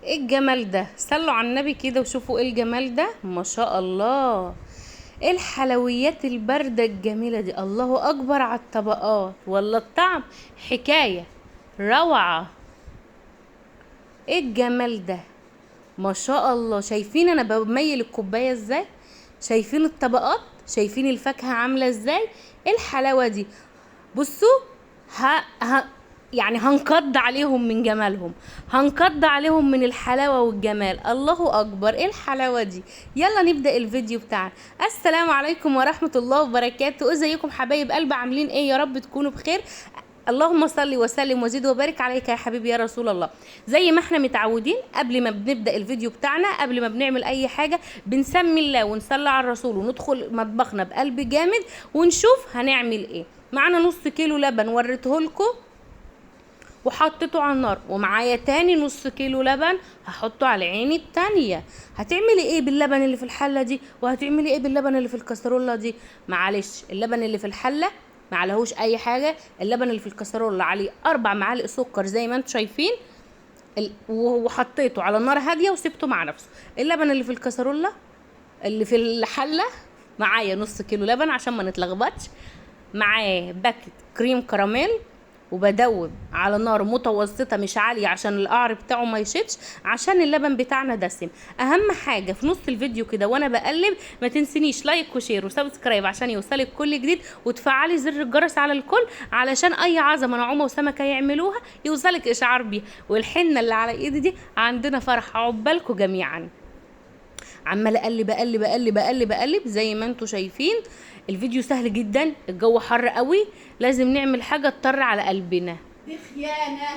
ايه الجمال ده؟ صلوا على النبي كده وشوفوا ايه الجمال ده، ما شاء الله. ايه الحلويات الباردة الجميلة دي، الله اكبر على الطبقات، ولا الطعم حكاية روعة. ايه الجمال ده، ما شاء الله. شايفين انا بميل الكوباية ازاي؟ شايفين الطبقات؟ شايفين الفاكهة عاملة ازاي؟ ايه الحلاوة دي؟ بصوا، يعني هنقض عليهم من جمالهم، هنقض عليهم من الحلاوة والجمال. الله أكبر، ايه الحلاوة دي. يلا نبدأ الفيديو بتاعنا. السلام عليكم ورحمة الله وبركاته. ازيكم حبايب قلب، عاملين ايه؟ يا رب تكونوا بخير. اللهم صل وسلم وزد وبارك عليك يا حبيبي يا رسول الله. زي ما احنا متعودين، قبل ما بنبدا الفيديو بتاعنا، قبل ما بنعمل اي حاجه، بنسمي الله ونصلي على الرسول وندخل مطبخنا بقلب جامد ونشوف هنعمل ايه. معانا نص كيلو لبن وريته لكم وحطيته على النار، ومعايا تاني نص كيلو لبن هحطه على العين التانية. هتعملي ايه باللبن اللي في الحله دي، وهتعملي ايه باللبن اللي في الكسرولة دي؟ معلش، اللبن اللي في الحله ما عليهوش اي حاجه، اللبن اللي في الكسرولة عليه 4 معالق سكر زي ما انتم شايفين، وحطيته على نار هاديه وسبته مع نفسه. اللبن اللي في الكسرولة اللي في الحله معايا نص كيلو لبن عشان ما نتلخبطش، معاه باكت كريم كراميل، وبدوب على نار متوسطه مش عاليه عشان القعر بتاعه ما يشدش، عشان اللبن بتاعنا دسم. اهم حاجه في نص الفيديو كده وانا بقلب، ما تنسنيش لايك وشير وسبسكرايب عشان يوصلك كل جديد، وتفعلي زر الجرس على الكل علشان اي عظمه نعومه وسمكه يعملوها يوصلك اشعار بيها. والحنه اللي على ايدي دي عندنا فرح عقبالكم جميعا. عماله اقلب اقلب اقلب اقلب اقلب زي ما انتم شايفين. الفيديو سهل جدا، الجو حر قوي، لازم نعمل حاجه تطر على قلبنا. دي خيانه،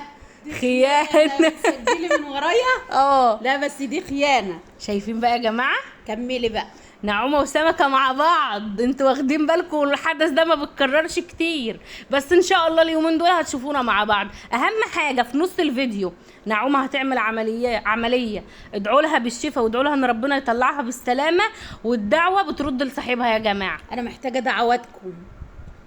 خيانه. بتسجلي من ورايا. لا بس دي خيانه. شايفين بقى يا جماعه، كملي بقى. نعومه وسمكه مع بعض، انتوا واخدين بالكم الحدث ده ما بتكررش كتير، بس ان شاء الله اليومين دول هتشوفونا مع بعض. اهم حاجه في نص الفيديو، نعومه هتعمل عمليه ادعوا لها بالشفاء وادعوا لها ان ربنا يطلعها بالسلامه، والدعوه بترد لصاحبها يا جماعه. انا محتاجه دعواتكم،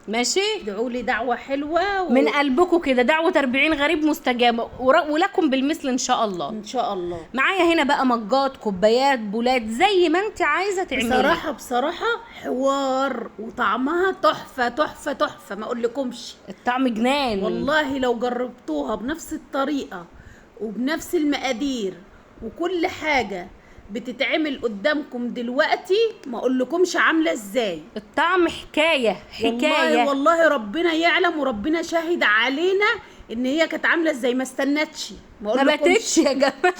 ماشي؟ ادعوا لي دعوه حلوه من قلبكم كده، دعوه 40 غريب مستجابه، ولكم بالمثل ان شاء الله. ان شاء الله. معايا هنا بقى مجات، كوبايات، بولات، زي ما انت عايزه تعملي. بصراحه حوار، وطعمها تحفه تحفه تحفه، ما اقولكمش الطعم جنان والله. لو جربتوها بنفس الطريقه وبنفس المقادير وكل حاجه بتتعمل قدامكم دلوقتي، ما اقولكمش عامله ازاي. الطعم حكايه حكايه والله ربنا يعلم، وربنا شاهد علينا ان هي كانت عامله ازاي. ما استنتش، ما باتتش يا جماعه.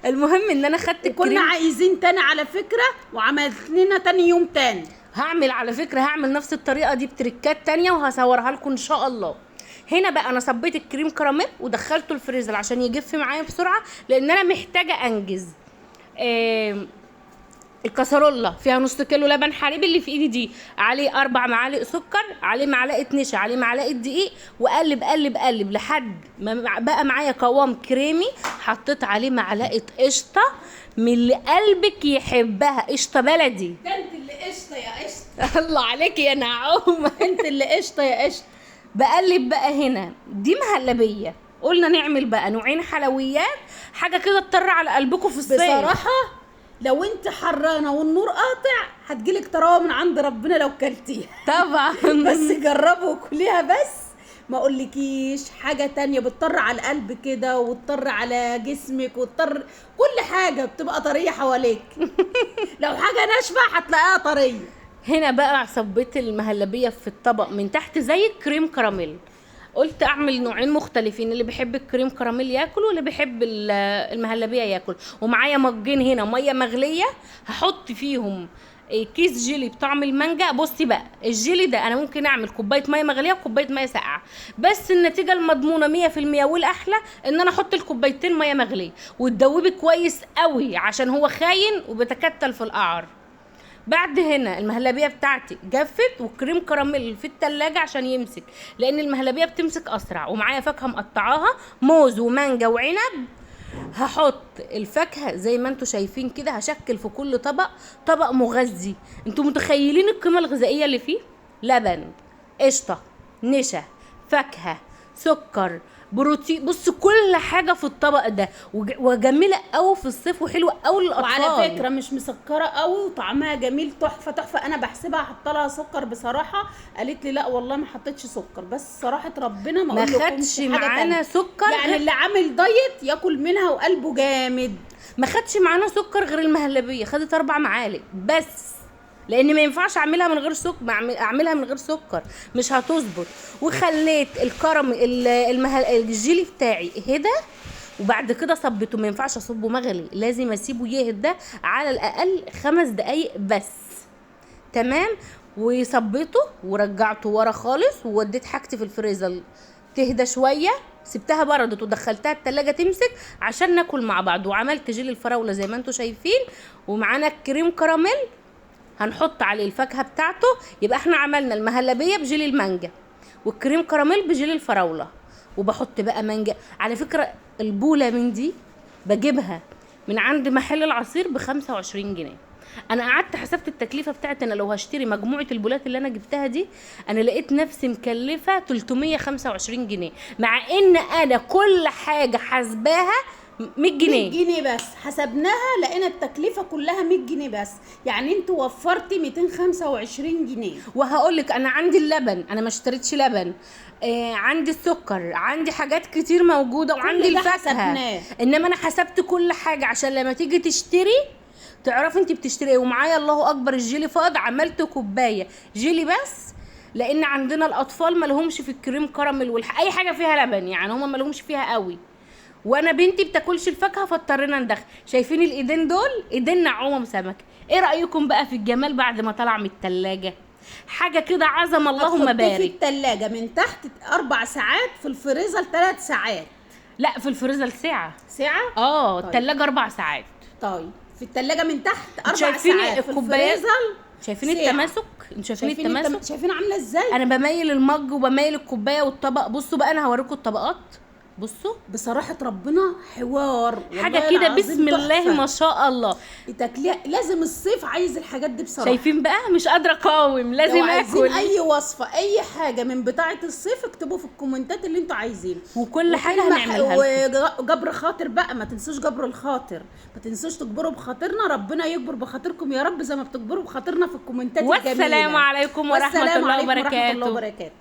المهم ان انا خدت كنا عايزين تاني على فكره، وعملت لنا تاني يوم تاني. هعمل على فكره، هعمل نفس الطريقه دي بتريكات تانية وهصورها لكم ان شاء الله. هنا بقى انا صبيت الكريم كراميل ودخلته الفريزر عشان يجف معايا بسرعه، لان انا محتاجه انجز. الكسرولة فيها نص كيلو لبن حليب اللي في ايدي دي، عليه 4 معالق سكر، عليه معلقه نشا، عليه معلقه دقيق، وقلب قلب قلب لحد ما بقى معايا قوام كريمي. حطيت عليه معلقه قشطه من اللي قلبك يحبها، قشطه بلدي. ده انت اللي قشطه يا قشطه. الله عليكي يا نعومه. انت اللي قشطه يا قشطه. بقلب بقى. هنا دي مهلبيه، قلنا نعمل بقى نوعين حلويات، حاجه كده تطر على قلبكم في الصيف. بصراحه لو انت حرانه والنور قاطع هتجيلك طراوه من عند ربنا لو كلتيها. طبعا. بس جربوا وكليها، بس ما اقولكيش حاجه تانية بتطر على القلب كده، وتطر على جسمك، وتطر كل حاجه بتبقى طريه حواليك. لو حاجه ناشفه هتلاقيها طريه. هنا بقى صبيت المهلبيه في الطبق من تحت زي الكريم كراميل. قلت اعمل نوعين مختلفين، اللي بيحب الكريم كراميل ياكل، واللي بيحب المهلبيه ياكل. ومعايا مجين هنا ميه مغليه، هحط فيهم كيس جيلي بطعم المانجا. بصي بقى، الجيلي ده انا ممكن اعمل كوبايه ميه مغليه وكوبايه ميه ساقعه، بس النتيجه المضمونه 100% والاحلى ان انا احط الكوبايتين ميه مغليه وتدوبي كويس قوي، عشان هو خاين وبتكتل في القعر. بعد هنا المهلبيه بتاعتي جفت، والكريم كراميل في التلاجة عشان يمسك، لان المهلبيه بتمسك اسرع. ومعايا فاكهه مقطعاها، موز ومانجا وعنب. هحط الفاكهه زي ما انتم شايفين كده، هشكل في كل طبق مغذي. انتوا متخيلين القيمه الغذائيه اللي فيه؟ لبن، قشطه، نشا، فاكهه، سكر، بروتين. بص كل حاجه في الطبق ده وجميله قوي في الصيف وحلوه قوي للاطفال. وعلى فكره مش مسكره قوي وطعمها جميل تحفه تحفه. انا بحسبها احط لها سكر بصراحه، قالت لي لا والله ما حطيتش سكر، بس صراحه ربنا ما خدش معانا سكر. يعني اللي عامل دايت ياكل منها وقلبه جامد. ما خدش معانا سكر غير المهلبيه، خدت 4 معالق بس، لان ما ينفعش اعملها من غير سكر، اعملها من غير سكر مش هتظبط. وخليت الكرم الجيلي بتاعي هدى، وبعد كده صبته. ما ينفعش اصبه مغلي، لازم اسيبه يهدى على الاقل 5 دقايق بس. تمام. وصبيته ورجعته ورا خالص، ووديت حاجتي في الفريزر تهدى شويه، سبتها بردت ودخلتها التلاجة تمسك عشان ناكل مع بعض. وعملت جيلي الفراوله زي ما انتم شايفين، ومعانا الكريم كراميل هنحط عليه الفاكهه بتاعته. يبقى احنا عملنا المهلبيه بجيلي المانجا والكريم كراميل بجيلي الفراوله. وبحط بقى مانجا. على فكره البوله من دي بجيبها من عند محل العصير ب25 جنيه. انا قعدت حسبت التكلفه بتاعت انا لو هشتري مجموعه البولات اللي انا جبتها دي، انا لقيت نفسي مكلفه 325 جنيه، مع ان انا كل حاجه حاسباها 100 جنيه. 100 جنيه بس حسبناها لقينا التكلفه كلها 100 جنيه بس، يعني انت وفرتي 225 جنيه. وهقول لك انا عندي اللبن، انا ما اشتريتش لبن، عندي السكر، عندي حاجات كتير موجوده، وعندي الفاكهه. انما انا حسبت كل حاجه عشان لما تيجي تشتري تعرفي انت بتشتري ايه. ومعايا الله اكبر الجيلي فاض، عملت كوبايه جيلي بس، لان عندنا الاطفال ما لهمش في الكريم كراميل اي حاجه فيها لبن، يعني هم ما لهمش فيها قوي، وانا بنتي بتاكلش الفاكهه فاضطرينا ندخل. شايفين الايدين دول ايدين نعومه سمك. ايه رايكم بقى في الجمال بعد ما طلع من التلاجة؟ حاجه كده عظمه اللهم بارك. في التلاجة من تحت 4 ساعات، في الفريزر 3 ساعات. لا في الفريزر ساعه. طيب. التلاجة 4 ساعات. طيب في التلاجة من تحت 4 شايفين ساعات، الكوبايات؟ شايفين التماسك؟ انتوا شايفين التماسك؟ شايفين عامله ازاي؟ انا بميل المج وبميل الكوبايه والطبق. بصوا بقى انا هوريكم الطبقات. بصوا بصراحه ربنا حوار حاجه كده بسم الله ما شاء الله. لازم الصيف عايز الحاجات دي بصراحه. شايفين بقى مش قادره اقاوم، لازم اكل. اي وصفه اي حاجه من بتاعه الصيف اكتبوا في الكومنتات اللي انتوا عايزينه، وكل حاجه هنعملها. وجبر خاطر بقى، ما تنسوش جبر الخاطر، ما تنسوش تجبروا بخاطرنا. ربنا يجبر بخاطركم يا رب زي ما بتجبروا بخاطرنا في الكومنتات الجميله. والسلام عليكم ورحمه الله وبركاته.